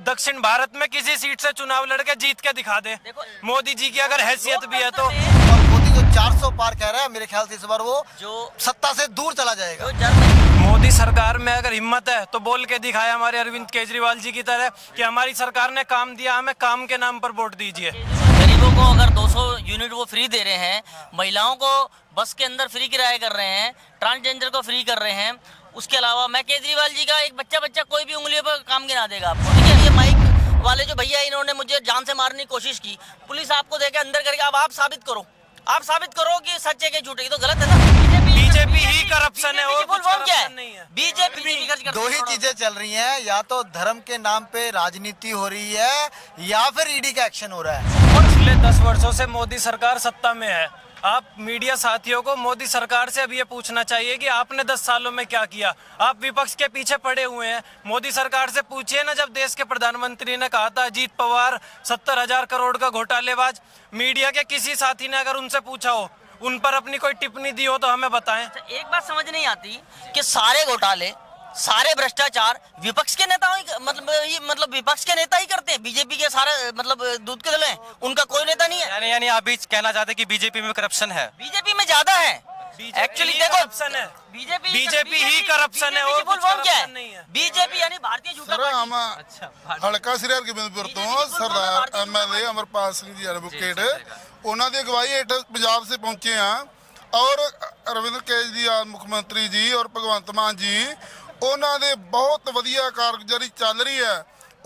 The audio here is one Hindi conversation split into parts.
दक्षिण भारत में किसी सीट से चुनाव लड़के जीत के दिखा दे। मोदी जी की अगर हैसियत भी है तो। और मोदी जो 400 पार कह रहा है, मेरे ख्याल से इस बार वो जो सत्ता से दूर चला जाएगा। मोदी सरकार में अगर हिम्मत है तो बोल के दिखाया हमारे अरविंद केजरीवाल जी की तरह कि हमारी सरकार ने काम दिया, हमें काम के नाम पर वोट दीजिए। गरीबों को अगर 200 यूनिट वो फ्री दे रहे हैं, महिलाओं को बस के अंदर फ्री किराया कर रहे हैं, ट्रांसजेंडर को फ्री कर रहे हैं। उसके अलावा मैं केजरीवाल जी का एक बच्चा कोई भी उंगलियों पर काम गिना देगा आपको, ठीक है। ये माइक वाले जो भैया इन्होंने मुझे जान से मारने की कोशिश की, पुलिस आपको देके अंदर करके अब आप साबित करो कि सच है कि झूठ है। तो गलत है ना। बीजेपी ही करप्शन है और फुल फॉर्म क्या है? नहीं है। बीजेपी दो ही चीजें चल रही हैं, या तो धर्म के नाम पे राजनीति हो रही है या फिर ईडी का एक्शन हो रहा है। पिछले 10 वर्षों से मोदी सरकार सत्ता में है। आप मीडिया साथियों को मोदी सरकार से अब ये पूछना चाहिए कि आपने 10 सालों में क्या किया। आप विपक्ष के पीछे पड़े हुए हैं। मोदी सरकार से पूछिए ना, जब देश के प्रधानमंत्री ने कहा था अजीत पवार 70,000 करोड़ का घोटालेबाज, मीडिया के किसी साथी ने अगर उनसे पूछा हो, उन पर अपनी कोई टिप्पणी दी हो तो हमें बताएं। एक बात समझ नहीं आती कि सारे घोटाले, सारे भ्रष्टाचार विपक्ष के नेताओं मतलब विपक्ष के नेता ही करते हैं। बीजेपी के सारे दूध के दले हैं, उनका कोई नेता नहीं है। यानी आप भी कहना चाहते हैं कि बीजेपी में करप्शन है? बीजेपी में ज्यादा है एक्चुअली। देखो करप्शन है, बीजेपी ही करप्शन है और फुल फॉर्म क्या है? नहीं है। बीजेपी यानी भारतीय जनता पार्टी। हल्का श्रीहर गोबिंदपुर तो सरदार एमएलए अमरपाल सिंह जी एडवोकेट ਉਹਨਾਂ ਦੀ ਅਗਵਾਈ ਹੇਠ ਪੰਜਾਬ से पहुंचे हैं और अरविंद केजरीवाल मुख्यमंत्री जी और भगवंत मान जी ਉਹਨਾਂ ਦੇ ਬਹੁਤ ਵਧੀਆ ਕਾਰਗੁਜ਼ਾਰੀ ਚੱਲ ਰਹੀ ਹੈ।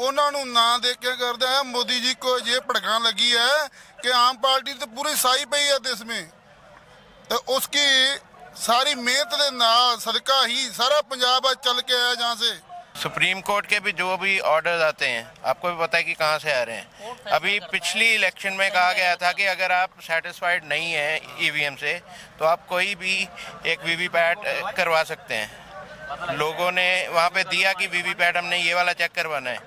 ਉਹਨਾਂ ਨੂੰ ਨਾਂ ਦੇ ਕੇ ਕਰਦੇ ਆ मोदी जी को ये भड़कान लगी है कि आम पार्टी तो पूरी साई पई है देश में, तो उसकी सारी मेहनत के नाल सदका ही सारा पंजाब आज चल के आया जहाँ से। सुप्रीम कोर्ट के भी जो भी ऑर्डर्स आते हैं, आपको भी पता है कि कहाँ से आ रहे हैं। अभी पिछली इलेक्शन में कहा गया था कि अगर आप सेटिस्फाइड नहीं हैं ईवीएम से तो आप कोई भी एक वीवीपैट करवा सकते हैं। लोगों ने वहाँ पे दिया कि वीवीपैट हमने ये वाला चेक करवाना है,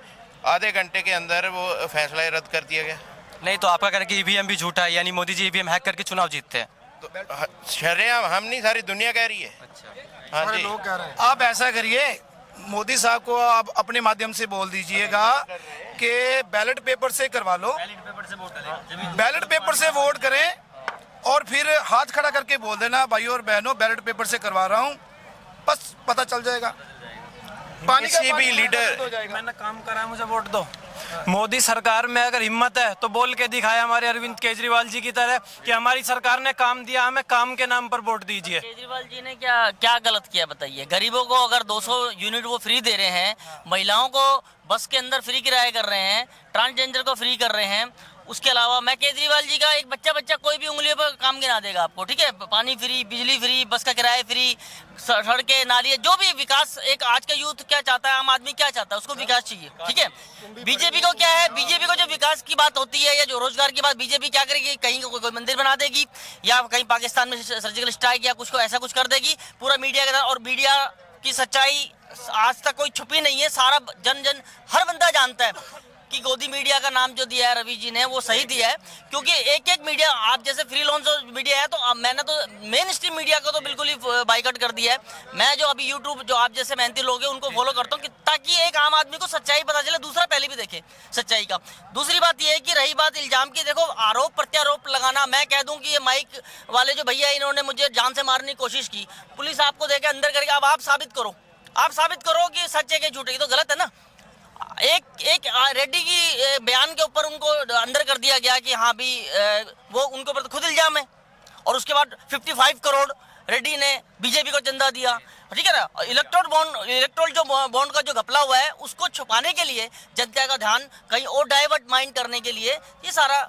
आधे घंटे के अंदर वो फैसला रद्द कर दिया गया। नहीं तो आपका कहना कि ईवीएम भी झूठा है, यानी मोदी जी ईवीएम हैक करके चुनाव जीतते हैं? तो शर्म हम नहीं, सारी दुनिया कह रही है। हाँ जी, लोग कह रहे हैं। आप ऐसा करिए, मोदी साहब को आप अपने माध्यम से बोल दीजिएगा कि बैलेट पेपर से करवा लो, बैलेट पेपर से वोट करें और फिर हाथ खड़ा करके बोल देना भाई और बहनों बैलेट पेपर से करवा रहा हूँ, बस पता चल जाएगा। किसी भी लीडर, मैंने काम करा है, मुझे वोट दो। मोदी सरकार में अगर हिम्मत है तो बोल के दिखाया हमारे अरविंद केजरीवाल जी की तरह कि हमारी सरकार ने काम दिया, हमें काम के नाम पर वोट दीजिए। केजरीवाल जी ने क्या गलत किया बताइए? गरीबों को अगर 200 यूनिट वो फ्री दे रहे हैं, महिलाओं को बस के अंदर फ्री किराया कर रहे हैं, ट्रांसजेंडर को फ्री कर रहे हैं। उसके अलावा मैं केजरीवाल जी का एक बच्चा कोई भी उंगलियों पर काम गिना देगा आपको, ठीक है। पानी फ्री, बिजली फ्री, बस का किराया फ्री, सड़कें, नाली, जो भी विकास एक आज का यूथ क्या चाहता है, आम आदमी क्या चाहता है, उसको विकास चाहिए, ठीक है। बीजेपी को क्या है, बीजेपी को जो विकास की बात होती है या जो रोजगार की बात, बीजेपी क्या करेगी? कहीं कोई मंदिर बना देगी या कहीं पाकिस्तान में सर्जिकल स्ट्राइक या कुछ ऐसा कुछ कर देगी पूरा मीडिया के साथ। और मीडिया की सच्चाई आज तक कोई छुपी नहीं है, सारा जन हर बंदा जानता है कि गोदी मीडिया का नाम जो दिया है रवि जी ने वो सही दिया है। क्योंकि एक मीडिया, आप जैसे फ्री लॉन्च मीडिया है, तो मैंने तो मेन स्ट्रीम मीडिया को तो बिल्कुल ही बाइकआउट कर दिया है। मैं जो अभी यूट्यूब, जो आप जैसे मेहनती लोग हैं उनको फॉलो करता हूँ ताकि एक आम आदमी को सच्चाई पता चले, दूसरा पहले भी देखे सच्चाई का। दूसरी बात ये है कि रही बात इल्जाम की, देखो आरोप प्रत्यारोप लगाना, मैं कह दूं कि ये माइक वाले जो भैया इन्होंने मुझे जान से मारने की कोशिश की, पुलिस आपको देके अंदर करके अब आप साबित करो कि सच है कि झूठ है। तो गलत है ना। एक रेड्डी की बयान के ऊपर उनको अंदर कर दिया गया कि हाँ भी वो उनके ऊपर तो खुद इल्जाम है, और उसके बाद 55 करोड़ रेड्डी ने बीजेपी को चंदा दिया, ठीक है ना। इलेक्ट्रोल जो बॉन्ड का जो घपला हुआ है उसको छुपाने के लिए, जनता का ध्यान कहीं और डाइवर्ट माइंड करने के लिए ये सारा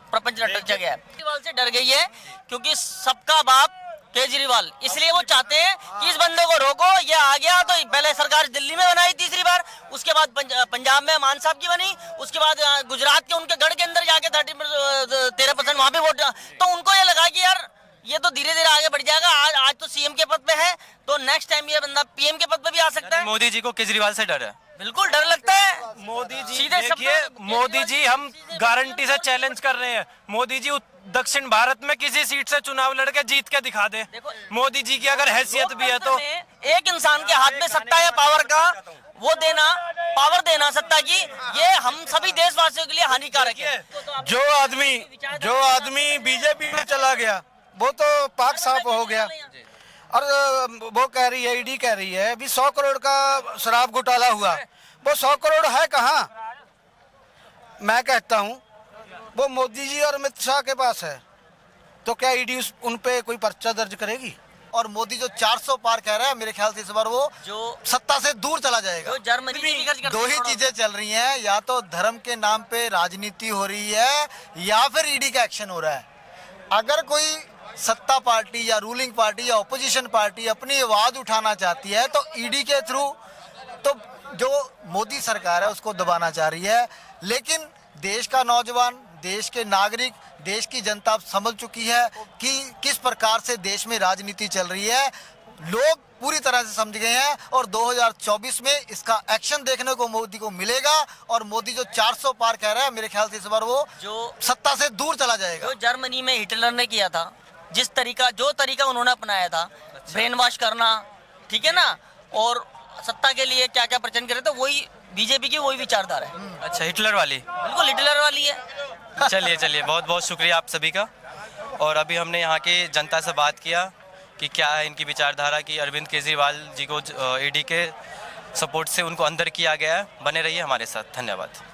प्रपंच रचा गया है। केजरीवाल से डर गई है क्योंकि सबका बाप केजरीवाल, इसलिए वो चाहते हैं कि इस बंदे को रोको। ये आ गया तो पहले सरकार दिल्ली में बनाई तीसरी बार, उसके बाद पंजाब में मान साहब की बनी, उसके बाद गुजरात के उनके गढ़ के अंदर जाके 13% वहां पे वोट, तो उनको ये लगा कि यार ये तो धीरे धीरे आगे बढ़ जाएगा। आज तो सीएम के पद पे है, तो नेक्स्ट टाइम ये बंदा पीएम के पद पे भी आ सकता है। मोदी जी को केजरीवाल से डर है? बिल्कुल डर लगता है। मोदी जी देखिए, मोदी जी हम गारंटी से चैलेंज कर रहे हैं, मोदी जी दक्षिण भारत में किसी सीट से चुनाव लड़के जीत के दिखा दे। मोदी जी की अगर हैसियत भी है तो। एक इंसान के हाथ में सत्ता या पावर का वो देना, पावर देना सत्ता की, ये हम सभी देशवासियों के लिए हानिकारक है। जो आदमी बीजेपी में चला गया वो तो पाक साफ हो गया। और वो कह रही है, ईडी कह रही है अभी 100 करोड़ का शराब घोटाला हुआ, वो 100 करोड़ है कहाँ? मैं कहता हूँ वो मोदी जी और अमित शाह के पास है, तो क्या ईडी उन पे कोई पर्चा दर्ज करेगी? और मोदी जो 400 पार कह रहा है, मेरे ख्याल से इस बार वो जो सत्ता से दूर चला जाएगा। जो जर्मनी में भी खर्च करते दो ही हैं थोड़ा। चीजें चल रही हैं, या तो धर्म के नाम पे राजनीति हो रही है या फिर ईडी का एक्शन हो रहा है। अगर कोई सत्ता पार्टी या रूलिंग पार्टी या ऑपोजिशन पार्टी अपनी आवाज उठाना चाहती है तो ईडी के थ्रू, तो जो मोदी सरकार है उसको दबाना चाह रही है। लेकिन देश का नौजवान, देश के नागरिक, देश की जनता अब समझ चुकी है कि किस प्रकार से देश में राजनीति चल रही है। लोग पूरी तरह से समझ गए हैं और 2024 में इसका एक्शन देखने को मोदी को मिलेगा। और मोदी जो 400 पार कह रहा है, मेरे ख्याल से इस बार वो जो सत्ता से दूर चला जाएगा। जो जर्मनी में हिटलर ने किया था, जो तरीका उन्होंने अपनाया था, ब्रेन वॉश करना, ठीक है ना, और सत्ता के लिए क्या क्या प्रचंड करे, तो वही बीजेपी की वही विचारधारा है। अच्छा, हिटलर वाली। बिल्कुल हिटलर वाली है। चलिए बहुत बहुत शुक्रिया आप सभी का। और अभी हमने यहाँ की जनता से बात किया कि क्या है इनकी विचारधारा, कि अरविंद केजरीवाल जी को ईडी के सपोर्ट से उनको अंदर किया गया है। बने रहिए हमारे साथ, धन्यवाद।